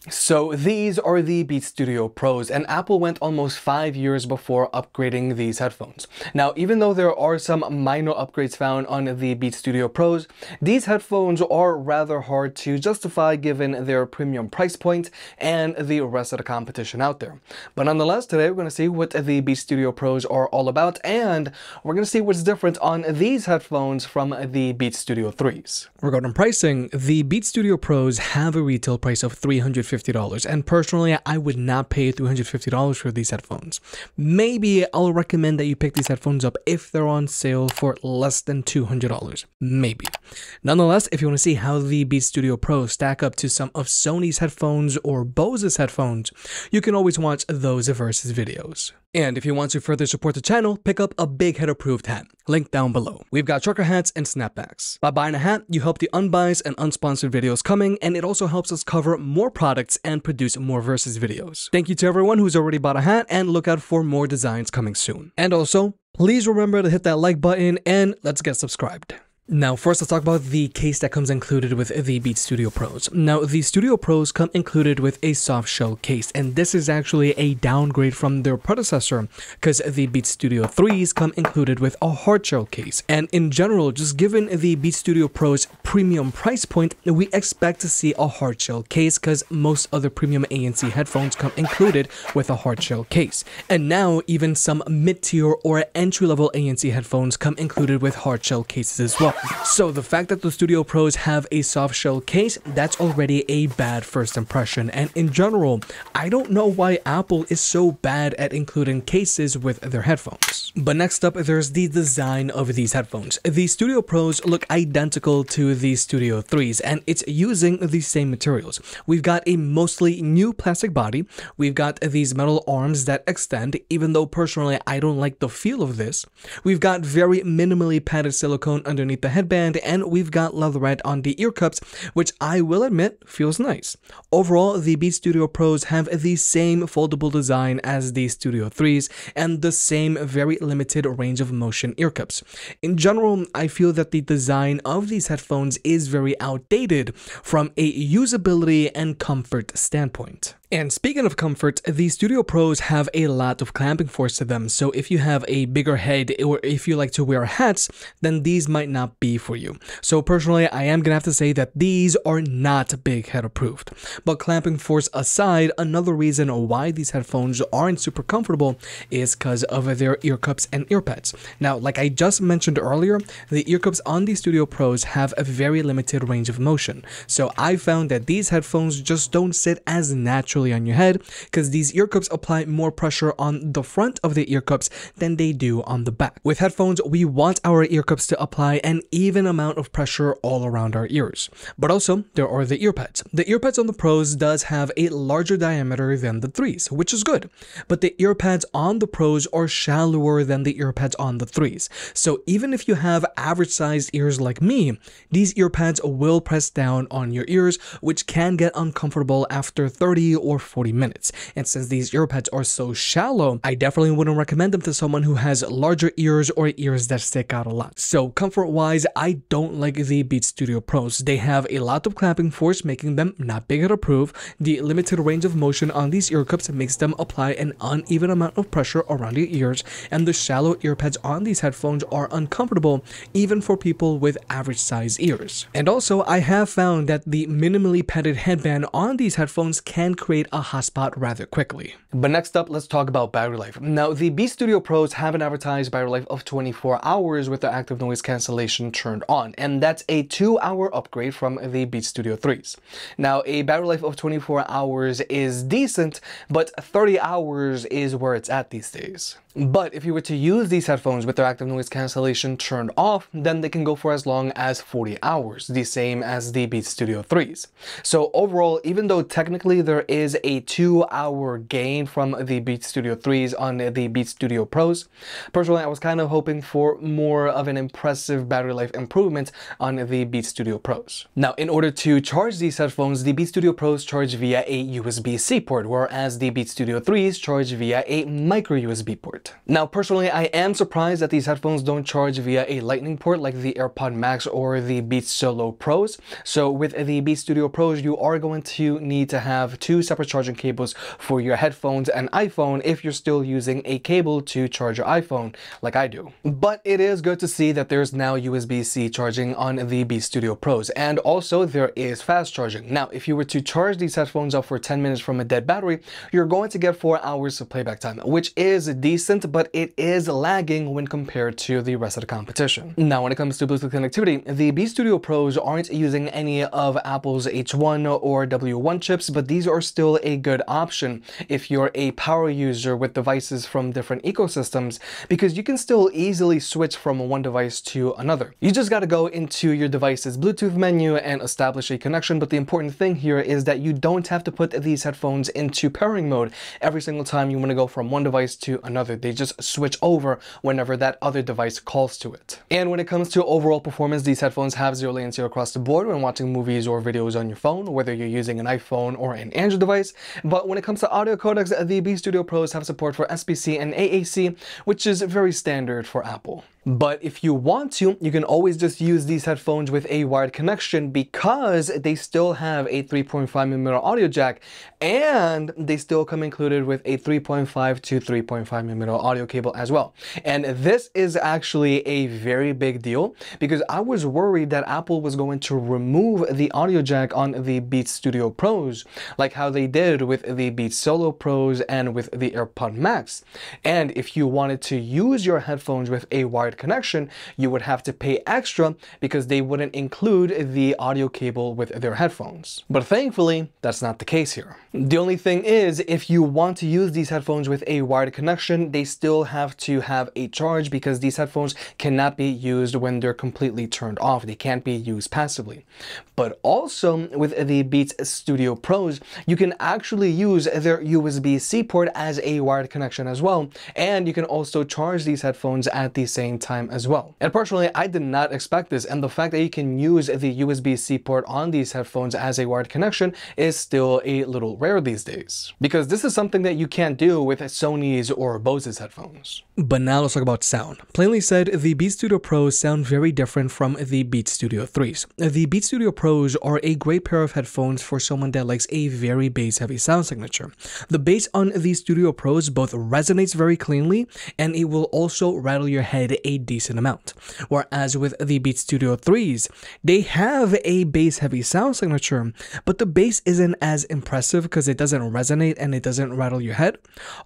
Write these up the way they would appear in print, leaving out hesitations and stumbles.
So these are the Beats Studio Pros, and Apple went almost 5 years before upgrading these headphones. Now, even though there are some minor upgrades found on the Beats Studio Pros, these headphones are rather hard to justify given their premium price point and the rest of the competition out there. But nonetheless, today we're going to see what the Beats Studio Pros are all about, and we're going to see what's different on these headphones from the Beats Studio 3s. Regarding pricing, the Beats Studio Pros have a retail price of $350, and personally I would not pay $350 for these headphones. Maybe I'll recommend that you pick these headphones up if they're on sale for less than $200, maybe. Nonetheless, if you want to see how the Beats Studio Pros stack up to some of Sony's headphones or Bose's headphones, you can always watch those versus videos. And if you want to further support the channel, pick up a Big Head approved hat, link down below. We've got trucker hats and snapbacks. By buying a hat, you help the unbiased and unsponsored videos coming, and it also helps us cover more products and produce more versus videos. Thank you to everyone who's already bought a hat, and look out for more designs coming soon. And also, please remember to hit that like button, and let's get subscribed. Now, first let's talk about the case that comes included with the Beats Studio Pros. Now, the Studio Pros come included with a soft shell case, and this is actually a downgrade from their predecessor, because the Beats Studio 3s come included with a hard shell case. And in general, just given the Beats Studio Pros premium price point, we expect to see a hard shell case, because most other premium ANC headphones come included with a hard shell case. And now, even some mid-tier or entry-level ANC headphones come included with hard shell cases as well. So the fact that the Studio Pros have a soft shell case, that's already a bad first impression. And in general, I don't know why Apple is so bad at including cases with their headphones. But next up, there's the design of these headphones. The Studio Pros look identical to the Studio 3s, and it's using the same materials. We've got a mostly new plastic body. We've got these metal arms that extend, even though personally I don't like the feel of this. We've got very minimally padded silicone underneath the headband, and we've got leatherette on the ear cups, which I will admit feels nice. Overall, the Beats Studio Pros have the same foldable design as the Studio 3s and the same very limited range of motion ear cups. In general, I feel that the design of these headphones is very outdated from a usability and comfort standpoint. And speaking of comfort, the Studio Pros have a lot of clamping force to them, so if you have a bigger head or if you like to wear hats, then these might not be for you. So personally, I am gonna have to say that these are not big head approved. But clamping force aside, another reason why these headphones aren't super comfortable is because of their ear cups and ear pads. Now, like I just mentioned earlier, the ear cups on the Studio Pros have a very limited range of motion. So I found that these headphones just don't sit as naturally on your head, because these ear cups apply more pressure on the front of the ear cups than they do on the back. With headphones, we want our ear cups to apply an even amount of pressure all around our ears. But also, there are the ear pads. The ear pads on the Pros does have a larger diameter than the 3s, which is good. But the ear pads on the Pros are shallower than the ear pads on the 3s. So even if you have average sized ears like me, these ear pads will press down on your ears, which can get uncomfortable after 30 or 40 minutes. And since these ear pads are so shallow, I definitely wouldn't recommend them to someone who has larger ears or ears that stick out a lot. So comfort wise, I don't like the Beats Studio Pros. They have a lot of clamping force, making them not big head approved. The limited range of motion on these ear cups makes them apply an uneven amount of pressure around your ears, and the shallow ear pads on these headphones are uncomfortable even for people with average size ears. And also, I have found that the minimally padded headband on these headphones can create a hotspot rather quickly. But next up, let's talk about battery life. Now, the Beats Studio Pros have an advertised battery life of 24 hours with the active noise cancellation turned on, and that's a 2-hour upgrade from the Beats Studio 3s. Now, a battery life of 24 hours is decent, but 30 hours is where it's at these days. But if you were to use these headphones with their active noise cancellation turned off, then they can go for as long as 40 hours, the same as the Beats Studio 3s. So overall, even though technically there is a 2-hour gain from the Beats Studio 3s on the Beats Studio Pros, personally I was kind of hoping for more of an impressive battery life improvement on the Beats Studio Pros. Now, in order to charge these headphones, the Beats Studio Pros charge via a USB-C port, whereas the Beats Studio 3s charge via a micro USB port. it. Now, personally, I am surprised that these headphones don't charge via a lightning port like the AirPod Max or the Beats Solo Pros. So with the Beats Studio Pros, you are going to need to have two separate charging cables for your headphones and iPhone if you're still using a cable to charge your iPhone like I do. But it is good to see that there's now USB-C charging on the Beats Studio Pros, and also there is fast charging. Now, if you were to charge these headphones up for 10 minutes from a dead battery, you're going to get 4 hours of playback time, which is decent, but it is lagging when compared to the rest of the competition. Now, when it comes to Bluetooth connectivity, the Beats Studio Pros aren't using any of Apple's H1 or W1 chips, but these are still a good option if you're a power user with devices from different ecosystems, because you can still easily switch from one device to another. You just got to go into your device's Bluetooth menu and establish a connection, but the important thing here is that you don't have to put these headphones into pairing mode every single time you want to go from one device to another. They just switch over whenever that other device calls to it. And when it comes to overall performance, these headphones have zero latency across the board when watching movies or videos on your phone, whether you're using an iPhone or an Android device. But when it comes to audio codecs, the Beats Studio Pros have support for SBC and AAC, which is very standard for Apple. But if you want to, you can always just use these headphones with a wired connection, because they still have a 3.5mm audio jack, and they still come included with a 3.5 to 3.5mm audio cable as well. And this is actually a very big deal, because I was worried that Apple was going to remove the audio jack on the Beats Studio Pros, like how they did with the Beats Solo Pros and with the AirPod Max. And if you wanted to use your headphones with a wired connection, you would have to pay extra because they wouldn't include the audio cable with their headphones. But thankfully, that's not the case here. The only thing is, if you want to use these headphones with a wired connection, they still have to have a charge, because these headphones cannot be used when they're completely turned off. They can't be used passively. But also with the Beats Studio Pros, you can actually use their USB-C port as a wired connection as well, and you can also charge these headphones at the same time as well. And personally, I did not expect this, and the fact that you can use the USB-C port on these headphones as a wired connection is still a little rare these days, because this is something that you can't do with Sony's or Bose's headphones. But now let's talk about sound. Plainly said, the Beats Studio Pros sound very different from the Beats Studio 3s. The Beats Studio Pros are a great pair of headphones for someone that likes a very bass-heavy sound signature. The bass on the Studio Pros both resonates very cleanly, and it will also rattle your head a decent amount. Whereas with the Beats Studio 3s, they have a bass-heavy sound signature, but the bass isn't as impressive because it doesn't resonate and it doesn't rattle your head.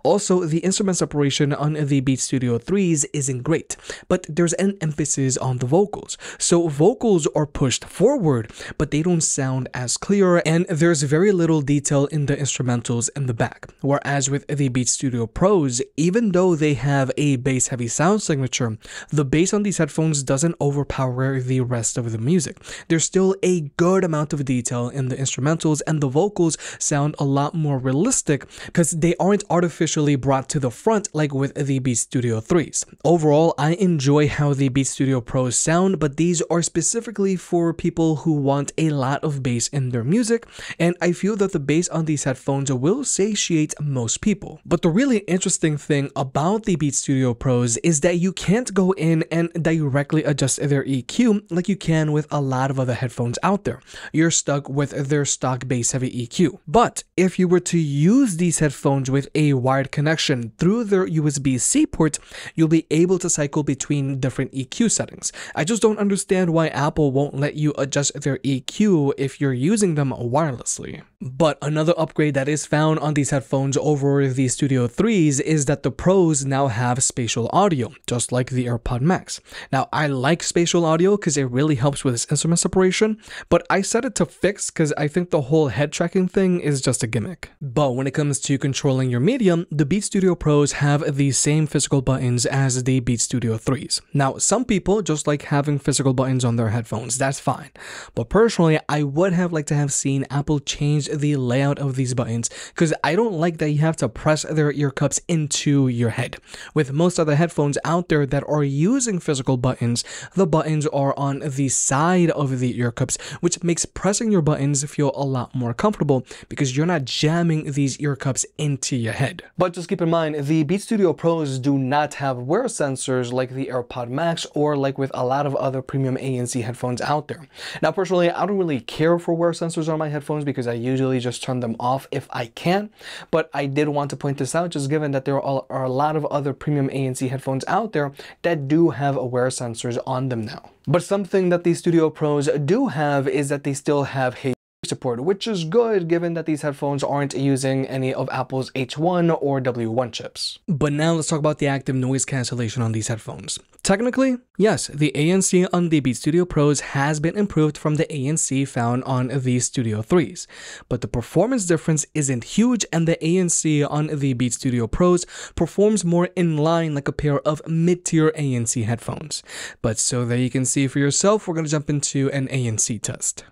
Also, the instrument separation on the Beats Studio 3s isn't great, but there's an emphasis on the vocals. So vocals are pushed forward, but they don't sound as clear, and there's very little detail in the instrumentals in the back. Whereas with the Beats Studio Pros, even though they have a bass-heavy sound signature, the bass on these headphones doesn't overpower the rest of the music. There's still a good amount of detail in the instrumentals, and the vocals sound a lot more realistic because they aren't artificially brought to the front like with the Beats Studio 3s. Overall, I enjoy how the Beats Studio Pros sound, but these are specifically for people who want a lot of bass in their music, and I feel that the bass on these headphones will satiate most people. But the really interesting thing about the Beats Studio Pros is that you can't go in and directly adjust their EQ like you can with a lot of other headphones out there. You're stuck with their stock bass-heavy EQ. But if you were to use these headphones with a wired connection through their USB-C port, you'll be able to cycle between different EQ settings. I just don't understand why Apple won't let you adjust their EQ if you're using them wirelessly. But another upgrade that is found on these headphones over the Studio 3s is that the Pros now have spatial audio, just like the AirPod Max. Now, I like spatial audio because it really helps with this instrument separation, but I set it to fixed because I think the whole head tracking thing is just a gimmick. But when it comes to controlling your medium, the Beats Studio Pros have the same physical buttons as the Beats Studio 3s. Now, some people just like having physical buttons on their headphones, that's fine. But personally, I would have liked to have seen Apple change the layout of these buttons, because I don't like that you have to press their ear cups into your head. With most other headphones out there that are are using physical buttons, the buttons are on the side of the ear cups, which makes pressing your buttons feel a lot more comfortable because you're not jamming these ear cups into your head. But just keep in mind, the Beats Studio Pros do not have wear sensors like the AirPod Max or like with a lot of other premium ANC headphones out there. Now, personally, I don't really care for wear sensors on my headphones because I usually just turn them off if I can, but I did want to point this out just given that there are a lot of other premium ANC headphones out there that do have wear sensors on them now. But something that these Studio Pros do have is that they still have support, which is good given that these headphones aren't using any of Apple's H1 or W1 chips. But now let's talk about the active noise cancellation on these headphones. Technically, yes, the ANC on the Beats Studio Pros has been improved from the ANC found on the Studio 3s, but the performance difference isn't huge, and the ANC on the Beats Studio Pros performs more in line like a pair of mid-tier ANC headphones. But so that you can see for yourself, we're going to jump into an ANC test.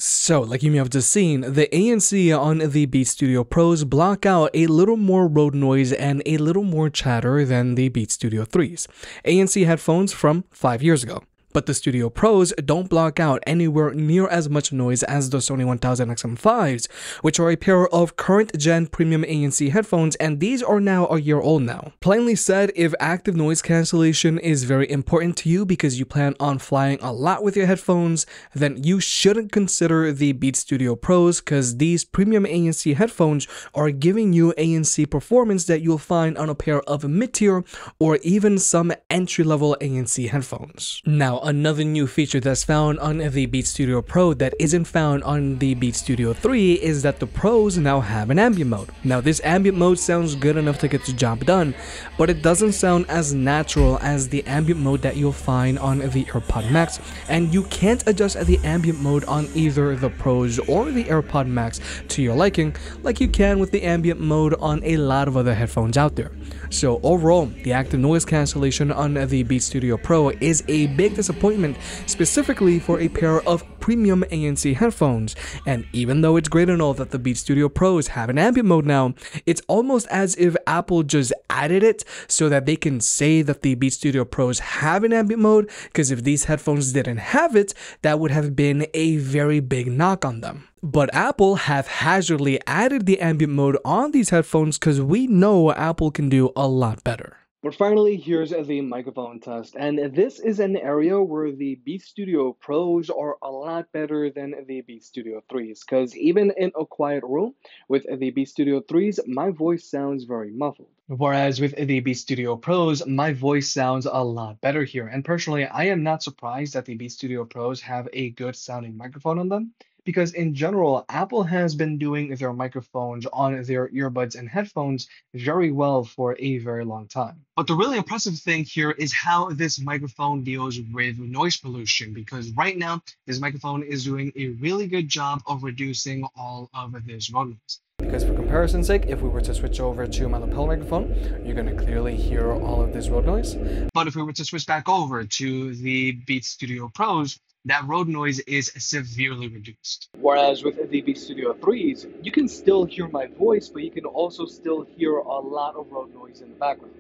So, like you may have just seen, the ANC on the Beats Studio Pros block out a little more road noise and a little more chatter than the Beats Studio 3s, ANC headphones from 5 years ago. But the Studio Pros don't block out anywhere near as much noise as the Sony 1000XM5s, which are a pair of current-gen premium ANC headphones, and these are now a year old now. Plainly said, if active noise cancellation is very important to you because you plan on flying a lot with your headphones, then you shouldn't consider the Beats Studio Pros, because these premium ANC headphones are giving you ANC performance that you'll find on a pair of mid-tier or even some entry-level ANC headphones. Now, another new feature that's found on the Beats Studio Pro that isn't found on the Beats Studio 3 is that the Pros now have an ambient mode. Now, this ambient mode sounds good enough to get the job done, but it doesn't sound as natural as the ambient mode that you'll find on the AirPod Max, and you can't adjust the ambient mode on either the Pros or the AirPod Max to your liking like you can with the ambient mode on a lot of other headphones out there. So overall, the active noise cancellation on the Beats Studio Pro is a big disappointment, specifically for a pair of premium ANC headphones. And even though it's great and all that the Beats Studio Pros have an ambient mode now, it's almost as if Apple just added it so that they can say that the Beats Studio Pros have an ambient mode, because if these headphones didn't have it, that would have been a very big knock on them. But Apple haphazardly added the ambient mode on these headphones because we know Apple can do a lot better. But finally, here's the microphone test, and this is an area where the Beats Studio Pros are a lot better than the Beats Studio 3s, because even in a quiet room with the Beats Studio 3s, my voice sounds very muffled. Whereas with the Beats Studio Pros, my voice sounds a lot better here, and personally, I am not surprised that the Beats Studio Pros have a good sounding microphone on them, because in general, Apple has been doing their microphones on their earbuds and headphones very well for a very long time. But the really impressive thing here is how this microphone deals with noise pollution, because right now, this microphone is doing a really good job of reducing all of this road noise. Because for comparison's sake, if we were to switch over to my lapel microphone, you're going to clearly hear all of this road noise. But if we were to switch back over to the Beats Studio Pros, that road noise is severely reduced. Whereas with the Beats Studio 3s, you can still hear my voice, but you can also still hear a lot of road noise in the background.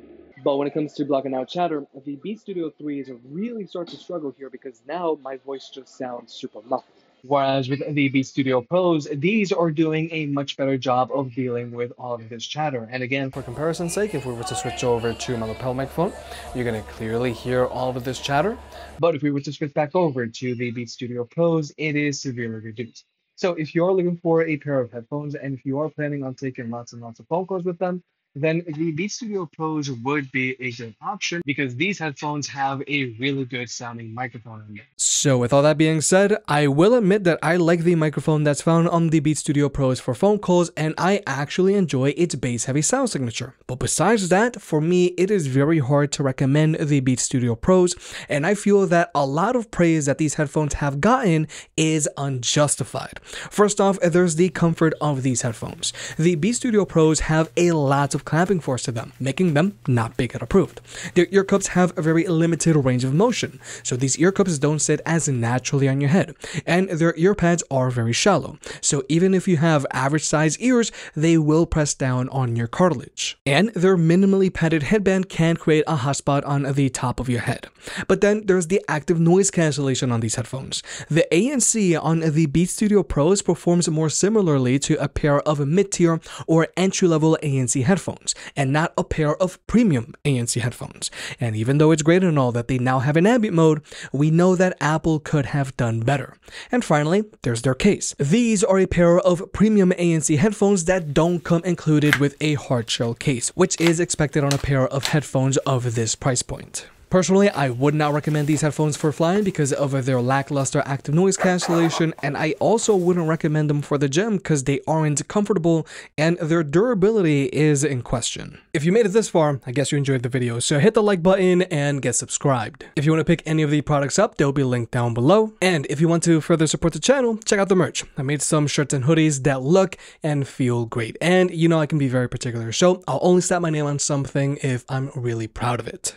But when it comes to blocking out chatter, the Beats Studio 3s really start to struggle here because now my voice just sounds super muffled. Whereas with the Beat Studio Pros, these are doing a much better job of dealing with all of this chatter. And again, for comparison's sake, if we were to switch over to my lapel microphone, you're going to clearly hear all of this chatter. But if we were to switch back over to the Beat Studio Pros, it is severely reduced. So if you're looking for a pair of headphones and if you are planning on taking lots and lots of phone calls with them, then the Beat Studio Pros would be a good option because these headphones have a really good sounding microphone in them. So with all that being said, I will admit that I like the microphone that's found on the Beat Studio Pros for phone calls, and I actually enjoy its bass heavy sound signature. But besides that, for me, it is very hard to recommend the Beat Studio Pros, and I feel that a lot of praise that these headphones have gotten is unjustified. First off, there's the comfort of these headphones. The Beat Studio Pros have a lot of clamping force to them, making them not Big-Head approved. Their ear cups have a very limited range of motion, so these ear cups don't sit as naturally on your head, and their ear pads are very shallow, so even if you have average size ears, they will press down on your cartilage. And their minimally padded headband can create a hot spot on the top of your head. But then there's the active noise cancellation on these headphones. The ANC on the Beat Studio Pros performs more similarly to a pair of mid-tier or entry-level ANC headphones, and not a pair of premium ANC headphones. And even though it's great and all that they now have an ambient mode, we know that Apple could have done better. And finally, there's their case. These are a pair of premium ANC headphones that don't come included with a hard shell case, which is expected on a pair of headphones of this price point. Personally, I would not recommend these headphones for flying because of their lackluster active noise cancellation, and I also wouldn't recommend them for the gym because they aren't comfortable and their durability is in question. If you made it this far, I guess you enjoyed the video, so hit the like button and get subscribed. If you want to pick any of the products up, they'll be linked down below. And if you want to further support the channel, check out the merch. I made some shirts and hoodies that look and feel great. And you know I can be very particular, so I'll only slap my name on something if I'm really proud of it.